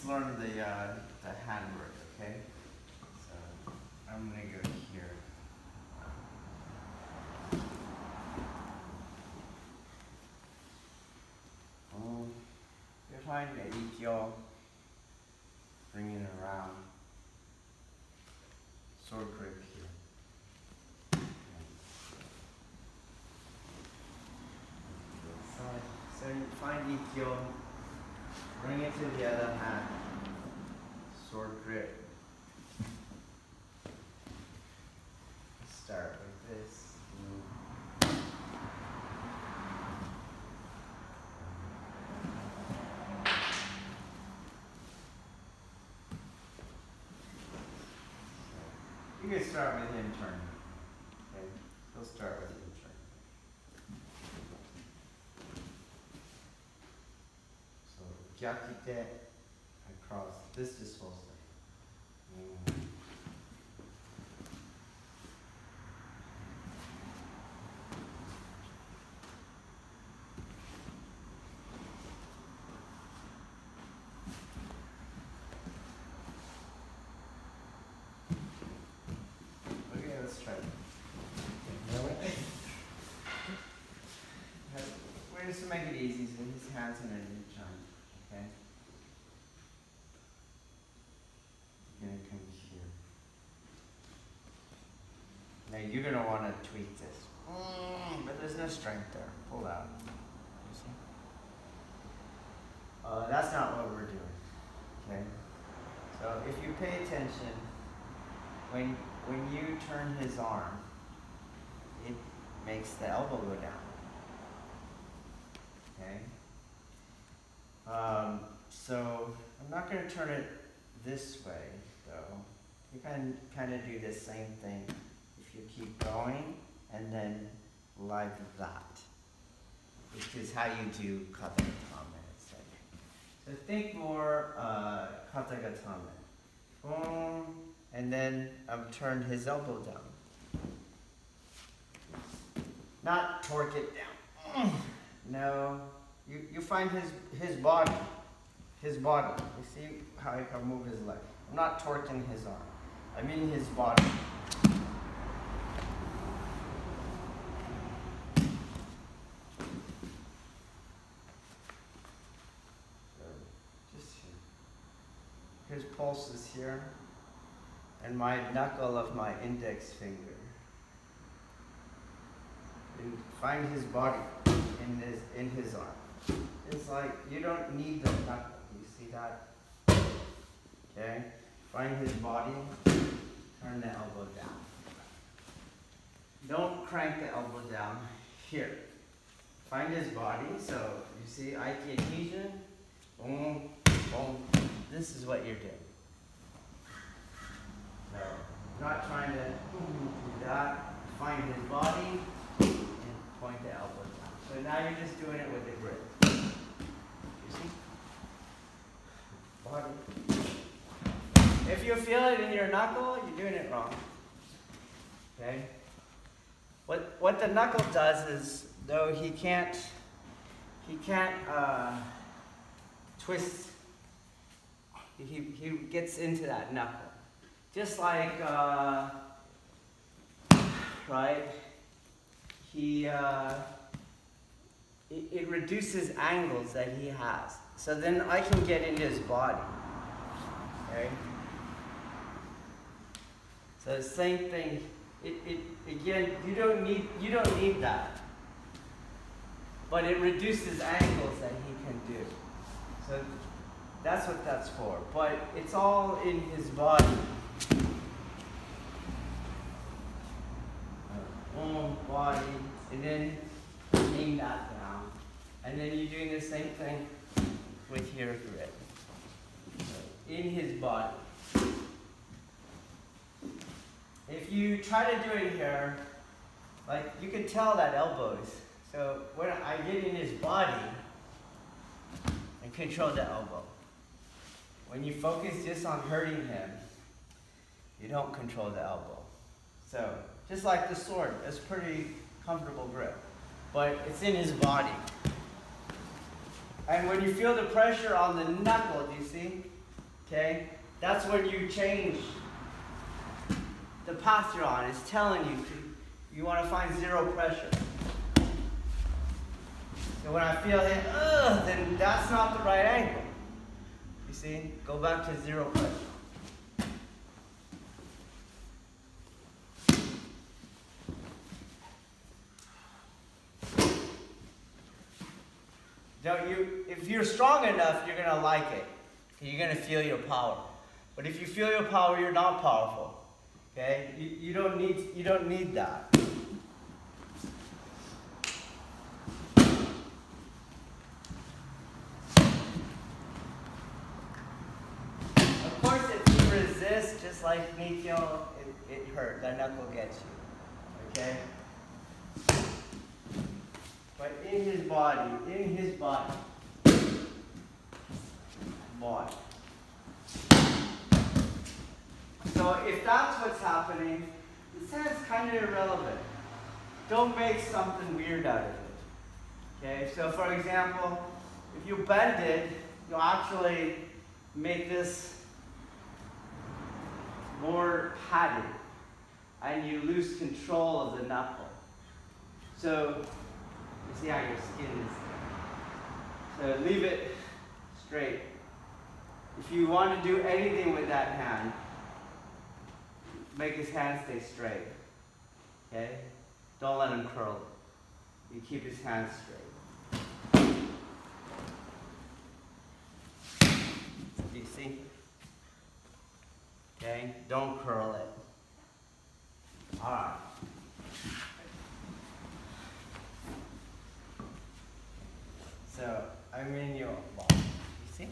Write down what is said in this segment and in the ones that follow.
let's learn the handwork, okay? So I'm gonna go here. You find the Yonkyo, bring it around. Sword grip here. So you find Yonkyo, bring it to the other hand. Sword grip. Start with this. You can start with him turning. Okay? We'll start with him turning. So, gyakite across. This is supposed to. Okay, let's try it. We're just to make it easy, so his hands in a joint. Okay? You're gonna come here. Now you're gonna want to tweak this. But there's no strength there. Pull out. You see? That's not what we're doing. Okay? So if you pay attention, when you turn his arm, it makes the elbow go down. Okay? So I'm not going to turn it this way, though. You can kind of do the same thing if you keep going and then like that, which is how you do katagatame. So think more katagatame. Boom, and then turn his elbow down. Not torque it down. No, you find his body. His body. You see how I can move his leg. I'm not torquing his arm. I mean his body. Just here. His pulse is here. And my knuckle of my index finger. And find his body in his arm. It's like you don't need the knuckle. You see that? Okay? Find his body, turn the elbow down. Don't crank the elbow down. Here. Find his body. So you see Aiki adhesion. Boom, boom. This is what you're doing. So, not trying to do that. Find his body and point the elbow down. So now you're just doing it with the grip. You see? Body. If you feel it in your knuckle, you're doing it wrong. Okay? What the knuckle does is, though he can't twist. He gets into that knuckle. Just like, right, it reduces angles that he has. So then I can get into his body, okay? So the same thing, again, you don't need that. But it reduces angles that he can do. So that's what that's for. But it's all in his body. Body, and then aim that down. And then you're doing the same thing with your grip. In his body. If you try to do it here, like you can tell that elbows. So when I get in his body and control the elbow. When you focus just on hurting him, you don't control the elbow. So just like the sword, it's pretty comfortable grip, but it's in his body. And when you feel the pressure on the knuckle, do you see? Okay? That's when you change the path you're on. It's telling you you want to find zero pressure. So when I feel it, then that's not the right angle. You see? Go back to zero pressure. If you're strong enough, you're gonna like it. You're gonna feel your power. But if you feel your power, you're not powerful. Okay? You don't need that. Of course, if you resist, just like Nikyo, it hurt. That knuckle gets you. Okay? But in his body. So if that's what's happening, it sounds kind of irrelevant. Don't make something weird out of it. Okay, so for example, if you bend it, you'll actually make this more padded, and you lose control of the knuckle. So you see how your skin is there. So leave it straight. If you want to do anything with that hand, make his hand stay straight. Okay? Don't let him curl it. You keep his hand straight. Do you see? Okay? Don't curl it. Alright. So I'm in your ball. You see?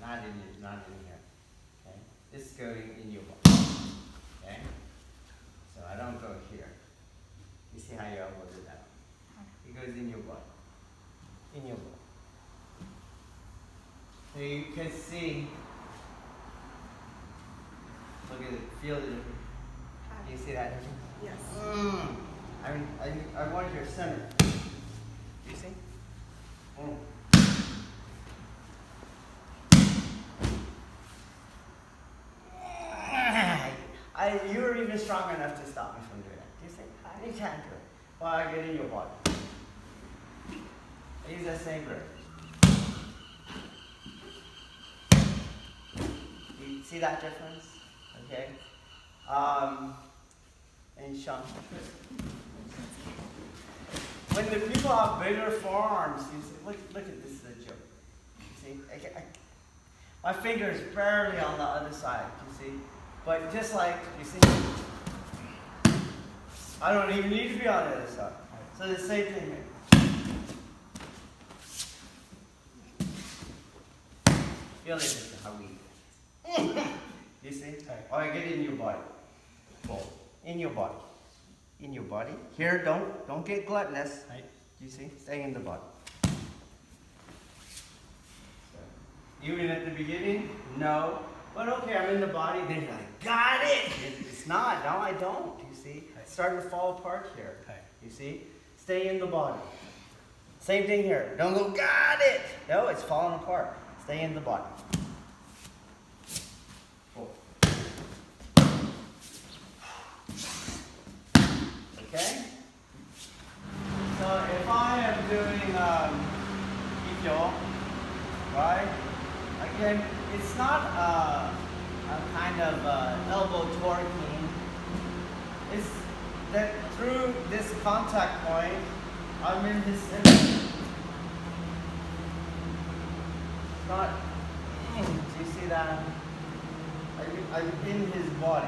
Not in here. Okay? It's going in your ball. Okay? So I don't go here. You see how your elbow is down? It goes in your butt. In your butt. So you can see. Look at it. Feel it. You see that? Yes. I want your center. You see? You were even strong enough to stop me from doing it. You see? You can't do it. Well, I get in your body. I use that same grip. You see that difference? Okay? And Sean. When the people have bigger forearms, you see, look at this is a joke. You see, my finger is barely on the other side, you see. But just like, you see, I don't even need to be on the other side. So the same thing here. Feel it, how we you see? Or I get in your body. In your body. In your body. Here, don't get gluttonous. You see? Stay in the body. So, even at the beginning, no. But okay, I'm in the body. Then you're like, got it! It's not. No, I don't. You see? It's starting to fall apart here. You see? Stay in the body. Same thing here. Don't go, got it! No, it's falling apart. Stay in the body. Okay? So if I am doing Yonkyo, right? Again, it's not a kind of elbow torquing. It's that through this contact point, I'm in his center. It's not, do you see that? I'm in his body.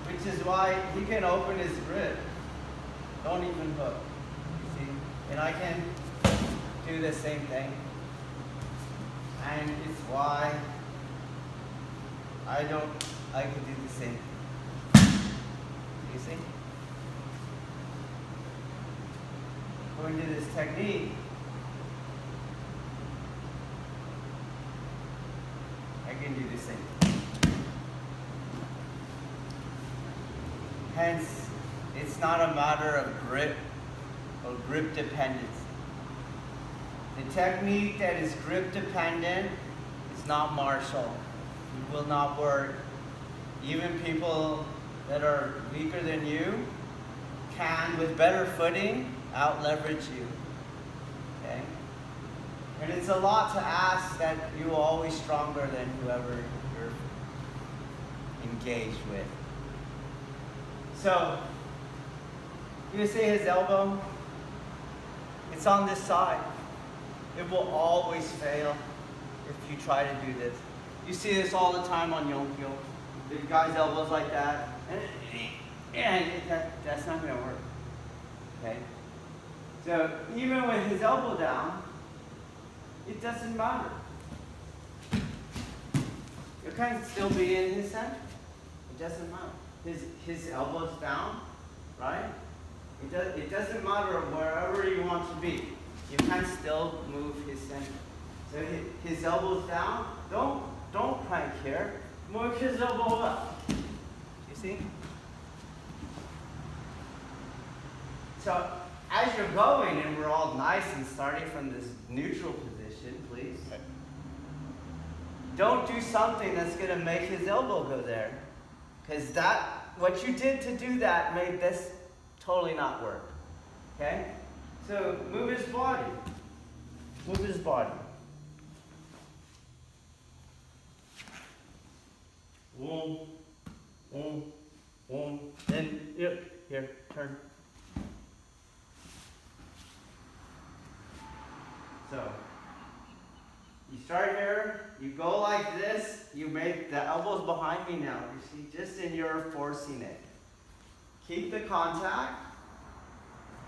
Which is why he can open his grip. Don't even hook. You see? And I can do the same thing. And it's why I can do the same thing. You see? Going to this technique, I can do the same thing. Hence, it's not a matter of grip or grip dependency. The technique that is grip dependent is not martial. It will not work. Even people that are weaker than you can, with better footing, out leverage you. Okay? And it's a lot to ask that you're always stronger than whoever you're engaged with. So, you see his elbow? It's on this side. It will always fail if you try to do this. You see this all the time on Yonkyo. The guy's elbow's like that, and that's not going to work. Okay? So even with his elbow down, it doesn't matter. You can still be in his center. It doesn't matter. His elbow's down, right? It doesn't matter wherever you want to be. You can still move his center. So his elbow's down. Don't crank here. Move his elbow up. You see? So as you're going, and we're all nice and starting from this neutral position, please. Don't do something that's going to make his elbow go there. Because what you did to do that made this totally not work. Okay? So move his body. Move his body. Boom, boom, boom. Then here, turn. So you start here, you go like this, you make the elbows behind me now. You see, just in your forcing it. Keep the contact.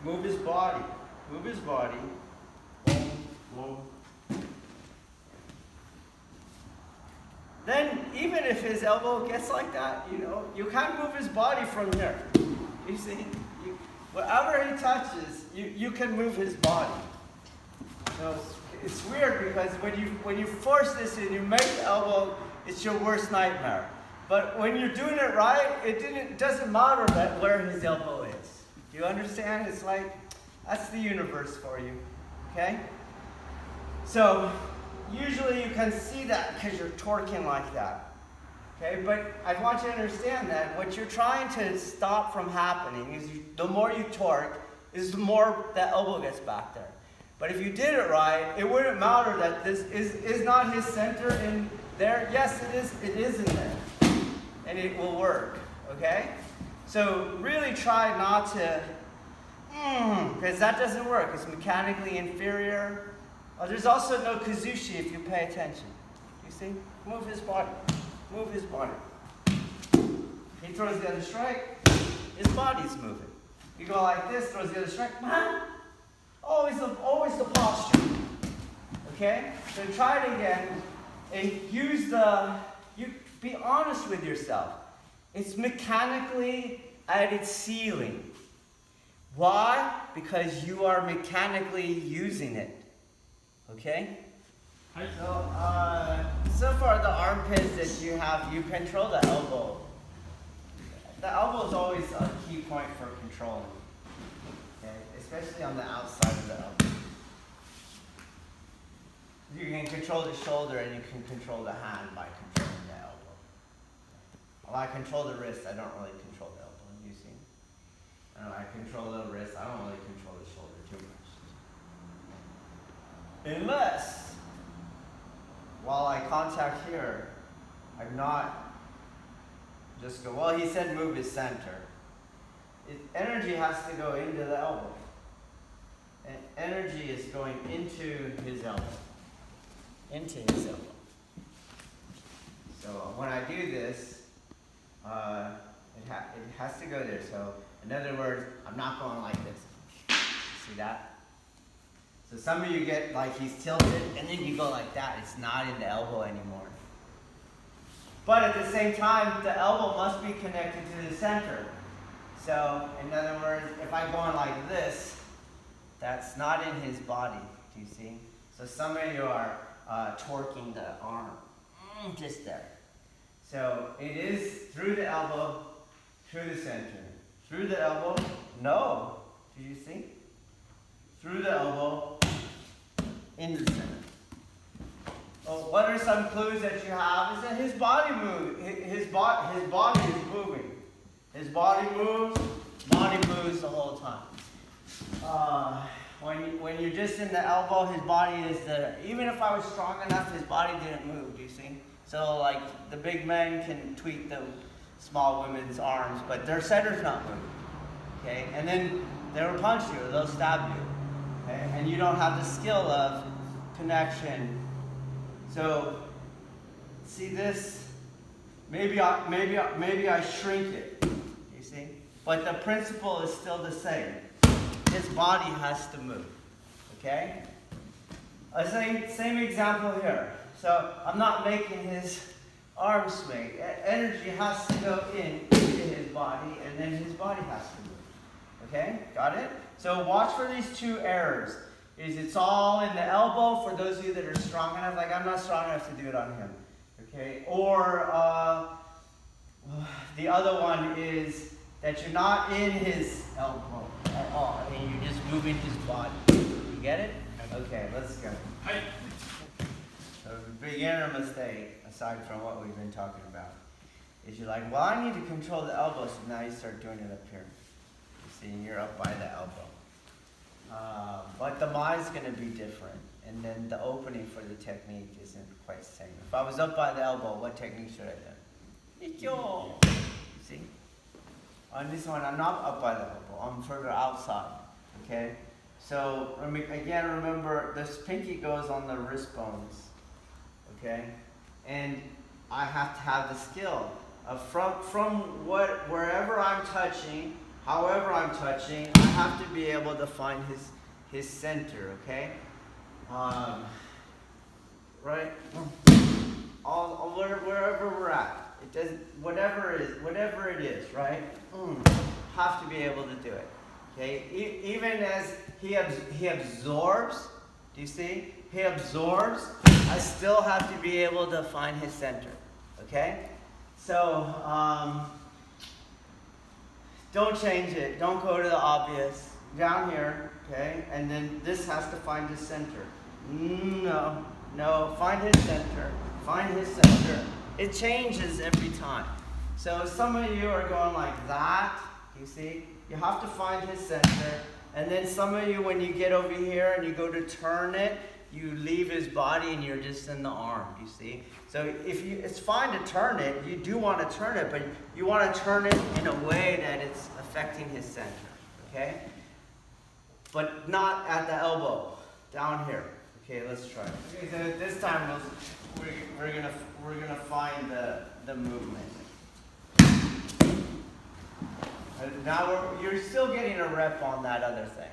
Move his body. Move his body. Boom, boom. Then, even if his elbow gets like that, you can't move his body from here. You see, wherever he touches, you can move his body. So it's weird because when you force this and you make the elbow, it's your worst nightmare. But when you're doing it right, it doesn't matter where his elbow is. Do you understand? It's like, that's the universe for you. Okay? So, usually you can see that because you're torquing like that. Okay? But I want you to understand that what you're trying to stop from happening is the more you torque, is the more that elbow gets back there. But if you did it right, it wouldn't matter that this is not his center in there. Yes, it is in there. And it will work. Okay? So really try not to, because that doesn't work. It's mechanically inferior. There's also no kazushi if you pay attention. You see? Move his body. Move his body. He throws the other strike, his body's moving. You go like this, throws the other strike. Always the posture. Okay? So try it again. And you be honest with yourself. It's mechanically at its ceiling. Why? Because you are mechanically using it. Okay? So far the armpits that you have, you control the elbow. The elbow is always a key point for controlling. Okay? Especially on the outside of the elbow. You can control the shoulder and you can control the hand by controlling the elbow. Well, I control the wrist, I don't really control the elbow, you see? I control the wrist, I don't really control the shoulder too much. Unless, while I contact here, I'm not just go, well, he said move his center. Energy has to go into the elbow. And energy is going into his elbow. Into his elbow. So when I do this, it has to go there. So in other words, I'm not going like this. See that? So some of you get like he's tilted and then you go like that. It's not in the elbow anymore. But at the same time, the elbow must be connected to the center. So in other words, if I'm going like this, that's not in his body. Do you see? So some of you are torquing the arm. Just there. So it is through the elbow, through the center. Through the elbow, no. Do you see? Through the elbow, in the center. Well, what are some clues that you have? Is that his body moves. His body is moving. His body moves the whole time. When you're just in the elbow, his body is there. Even if I was strong enough, his body didn't move, do you see? So like the big men can tweak the small women's arms, but their center's not moving. Okay? And then they'll punch you or they'll stab you. Okay? And you don't have the skill of connection. So see this? Maybe I shrink it. You see? But the principle is still the same. His body has to move. Okay? Same example here. So I'm not making his arm swing. Energy has to go into his body, and then his body has to move. Okay? Got it? So watch for these two errors. It's all in the elbow for those of you that are strong enough. Like I'm not strong enough to do it on him. Okay? Or the other one is that you're not in his elbow at all, and you're just moving his body. You get it? Okay, let's go. Hi. So beginner mistake, aside from what we've been talking about, is you're like, well, I need to control the elbow, so now you start doing it up here. You see, you're up by the elbow. But the ma is going to be different, and then the opening for the technique isn't quite the same. If I was up by the elbow, what technique should I do? Yonkyo. See? On this one, I'm not up by the elbow. I'm further outside. Okay? So, again, remember, this pinky goes on the wrist bones. Okay? And I have to have the skill of from wherever I'm touching, however I'm touching, I have to be able to find his center. Okay? Right? Wherever we're at. It doesn't, whatever it is, right? Have to be able to do it. Okay? Even as he absorbs, do you see? He absorbs, I still have to be able to find his center. Okay? So, don't change it. Don't go to the obvious. Down here, okay? And then this has to find his center. No, find his center. Find his center. It changes every time. So some of you are going like that, you see? You have to find his center. And then some of you, when you get over here and you go to turn it, you leave his body and you're just in the arm, you see? So it's fine to turn it. You do want to turn it, but you want to turn it in a way that it's affecting his center, okay? But not at the elbow, down here. Okay, let's try it. Okay, so this time we're gonna find the movement. Now you're still getting a rep on that other thing,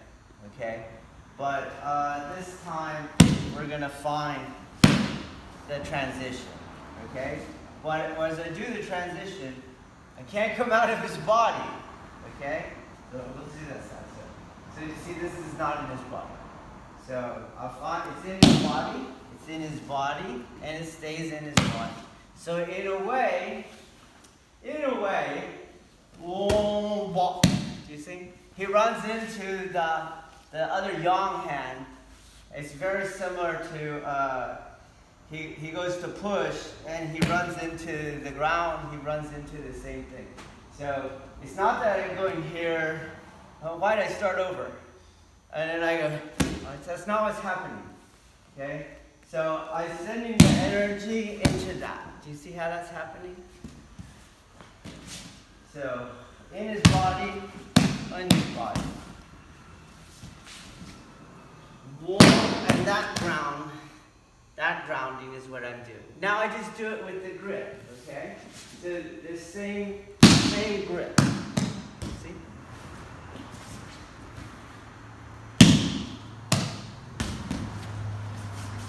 okay? But this time we're gonna find the transition, okay? But as I do the transition, I can't come out of his body, okay? So we'll do that side. So you see, this is not in his body. So I'll find it's in his body, and it stays in his body. So in a way, do you see? He runs into the other yang hand. It's very similar to he goes to push and he runs into the ground. He runs into the same thing. So it's not that I'm going here. Oh, why did I start over? And then I go. That's not what's happening. Okay. So I'm sending the energy into that. Do you see how that's happening? So, in his body, in his body. And that grounding is what I'm doing. Now I just do it with the grip, okay? The same grip. See?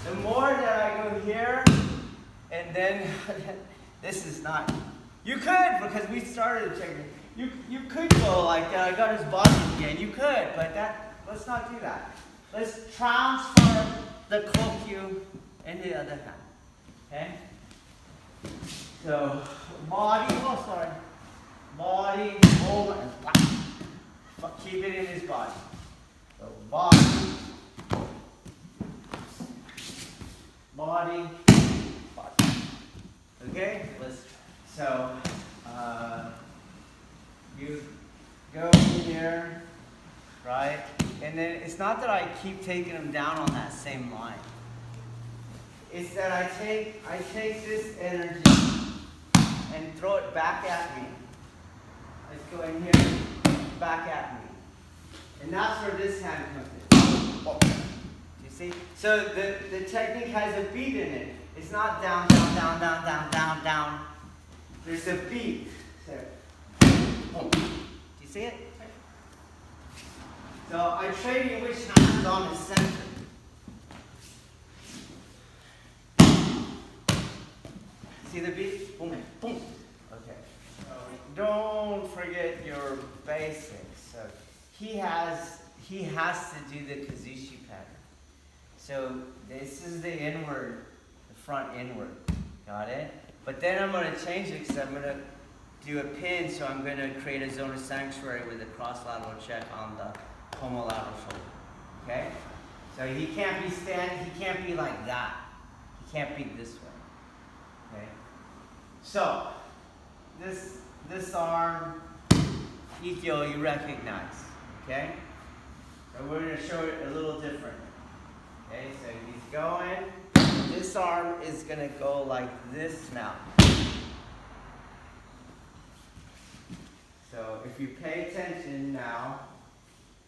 The more that I go here, and then this is not. You could, because we started the technique. You could go like that. I got his body again. You could, but let's not do that. Let's transfer the kokyu in the other hand. Okay? So body, body, hold, and keep it in his body. So body. body, body. Okay, so you go here, right? And then it's not that I keep taking them down on that same line. It's that I take this energy and throw it back at me. Let's go in here, back at me. And that's where this hand comes in. Oh. You see? So the technique has a beat in it. It's not down, down, down, down, down, down, down. There's a beat. So, oh. Do you see it? So I'm trading which hand is on the center. See the beat? Boom, boom. Okay. Don't forget your basics. So he has to do the kazushi pattern. So this is the inward, the front inward. Got it? But then I'm going to change it because I'm going to do a pin. So I'm going to create a zone of sanctuary with a cross lateral check on the homolateral shoulder. Okay? So he can't be standing. He can't be like that. He can't be this way. Okay? So this arm, Yonkyo, you recognize. Okay? So we're going to show it a little different. Okay, so he's going. This arm is going to go like this now. So if you pay attention now,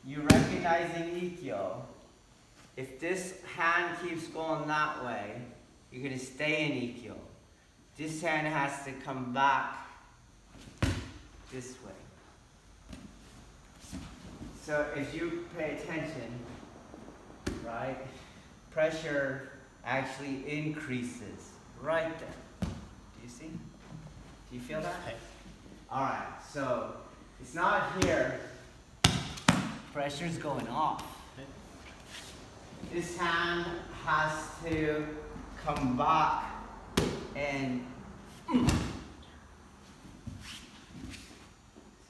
you're recognizing Yonkyo. If this hand keeps going that way, you're going to stay in Yonkyo. This hand has to come back this way. So if you pay attention, right, pressure actually increases right there. Do you see? Do you feel that? Okay. All right, so it's not here. Pressure's going off. This hand has to come back and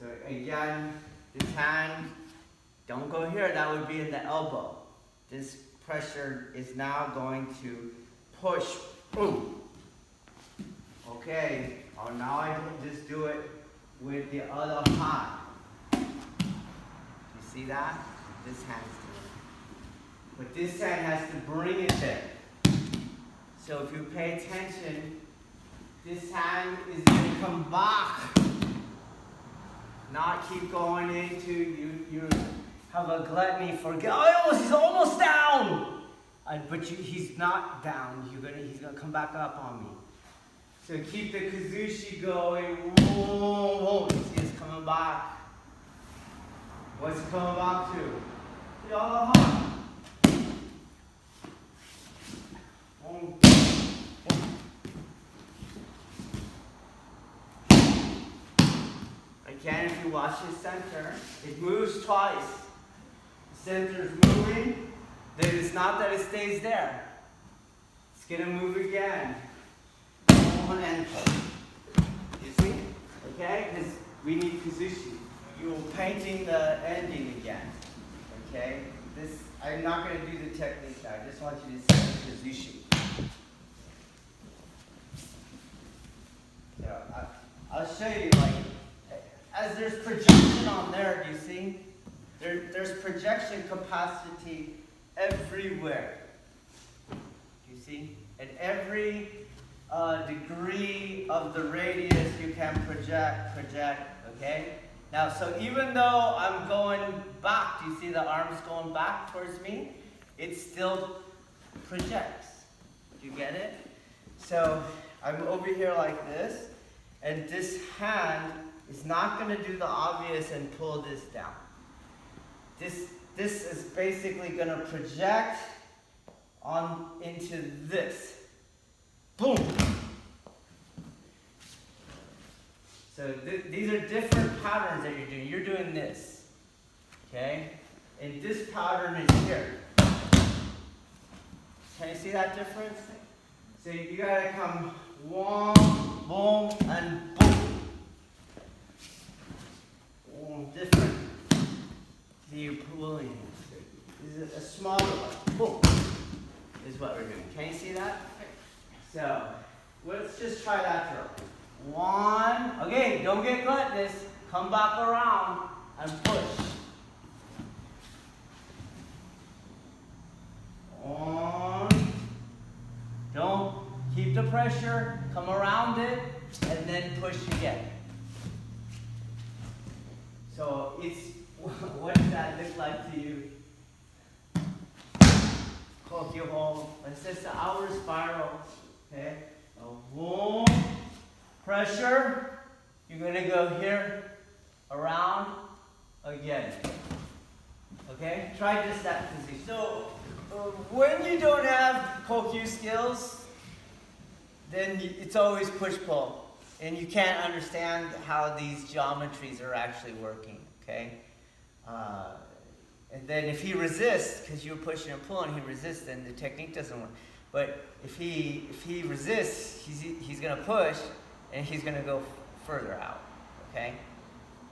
so again, this hand, don't go here, that would be in the elbow. This pressure is now going to push. Boom. Okay, oh, now I can just do it with the other hand. You see that? This hand's doing it. But this hand has to bring it there. So if you pay attention, this hand is going to come back. Not keep going into, you have a gluttony for, oh, he's almost down. But he's not down. He's going to come back up on me. So keep the kazushi going. Whoa, you see it's coming back. What's it coming back to? The other hand. Again, if you watch the center, it moves twice. The center's moving, then it's not that it stays there. It's going to move again. One and pull. You see? Okay? Because we need kazushi. You're painting the ending again. Okay? I'm not going to do the technique now. I just want you to see the kazushi. So, I'll show you, like, as there's projection on there, do you see? There's projection capacity everywhere. Do you see? At every degree of the radius you can project, okay? Now, so even though I'm going back, do you see the arms going back towards me? It still projects. Do you get it? So I'm over here like this, and this hand is not going to do the obvious and pull this down. This is basically going to project on into this. Boom! So these are different patterns that you're doing. You're doing this, okay? And this pattern is here. Can you see that difference? So you gotta come one, boom, and boom. Different. So you're pulling. This is a smaller one. Boom. is what we're doing. Can you see that? So, let's just try that drill. 1, okay, don't get gluttonous. Come back around and push. 1, don't keep the pressure, come around it, and then push again. So it's, what does that look like to you? Yonkyo hold. It's just an outward spiral. Okay? Boom. Pressure. You're going to go here, around, again. Okay? Try just that position. So, when you don't have Yonkyo skills, then it's always push-pull. And you can't understand how these geometries are actually working, okay? And then if he resists, because you're pushing and pulling, he resists, then the technique doesn't work. But if he resists, he's going to push, and he's going to go further out, okay?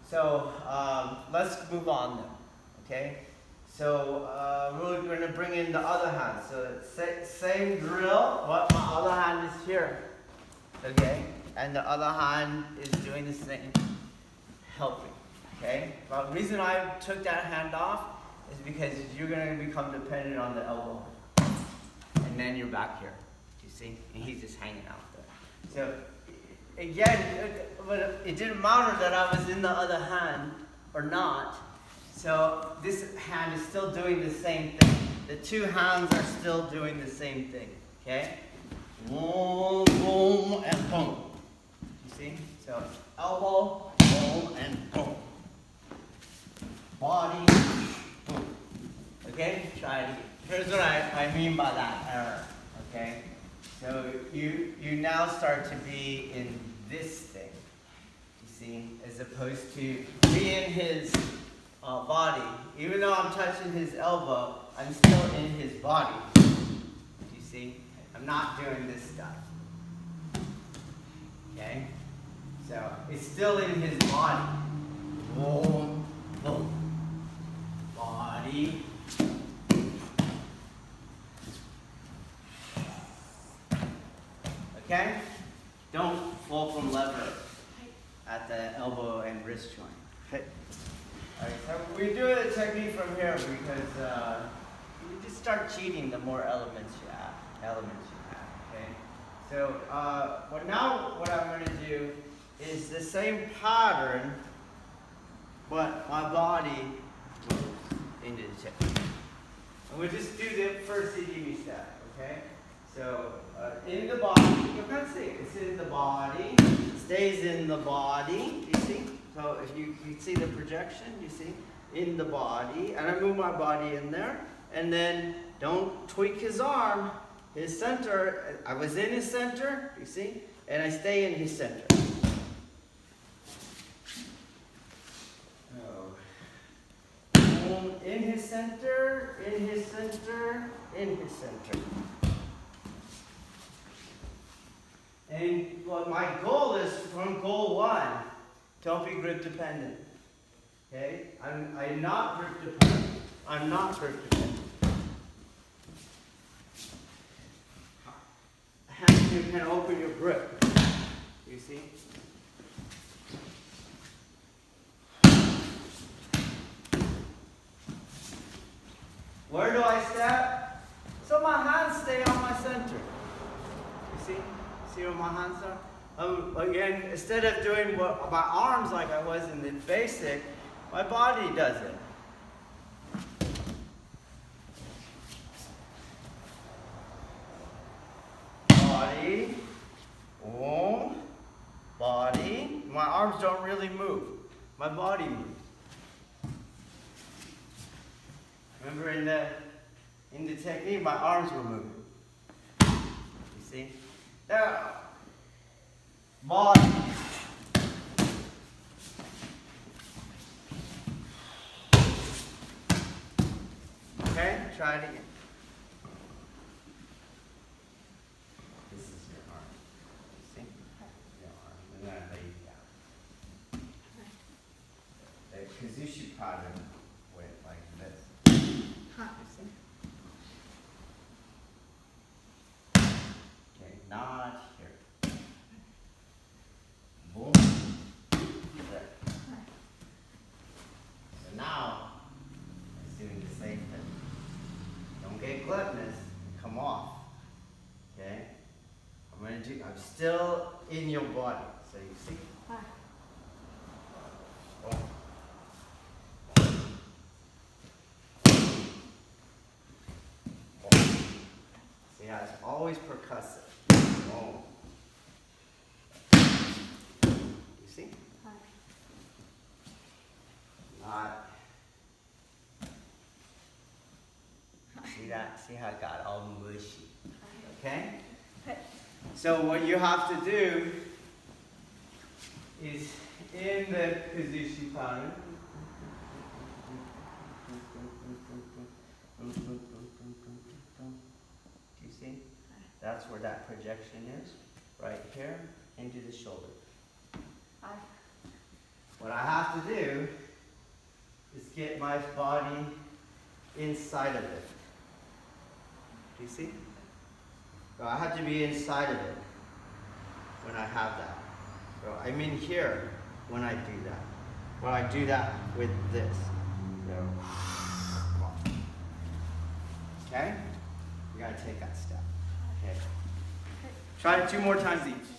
So let's move on then, okay? So we're going to bring in the other hand. So same drill, but my other hand is here, okay? And the other hand is doing the same, helping, okay? But the reason I took that hand off is because you're going to become dependent on the elbow. And then you're back here, you see? And he's just hanging out there. So, again, it didn't matter that I was in the other hand or not. So this hand is still doing the same thing. The two hands are still doing the same thing, okay? Boom, boom, and boom. See? So elbow, boom, and boom. Body, boom. Okay? Try it again. Here's what I mean by that error. Okay? So you now start to be in this thing. You see? As opposed to being his body. Even though I'm touching his elbow, I'm still in his body. You see? I'm not doing this stuff. Okay? So it's still in his body. Boom, boom. Body. Okay? Don't fall from lever at the elbow and wrist joint. Okay? All right, so we do the technique from here because you just start cheating the more elements you have. Okay? So now what I'm going to do is the same pattern, but my body goes into the technique. And we'll just do the first CDB step, okay? So in the body, you can see it's in the body, stays in the body, you see? So if you see the projection, you see? In the body, and I move my body in there, and then don't tweak his arm. His center, I was in his center, you see? And I stay in his center. In his center, in his center, in his center. And what my goal is from goal 1, don't be grip dependent. Okay? I'm not grip dependent. I'm not grip dependent. You can open your grip. You see? Where do I step? So my hands stay on my center. You see? See where my hands are? Again, instead of doing my arms like I was in the basic, my body does it. Body. Boom. Body. My arms don't really move. My body moves. Remember in the technique, my arms were moving. You see? Now, body. Okay, try it again. This is your arm. You see? Your arm. And then I lay you down. The Kazushi pattern went like this. You see? still in your body. So you see? See how it's always percussive. Oh. You see? Not. See that? See how it got all mushy. Okay? So what you have to do is in the position pattern. Do you see? That's where that projection is. Right here into the shoulder. What I have to do is get my body inside of it. Do you see? So I have to be inside of it when I have that. So I'm in here when I do that. Well, I do that with this. So, okay? You gotta take that step. Okay. Try it 2 more times each.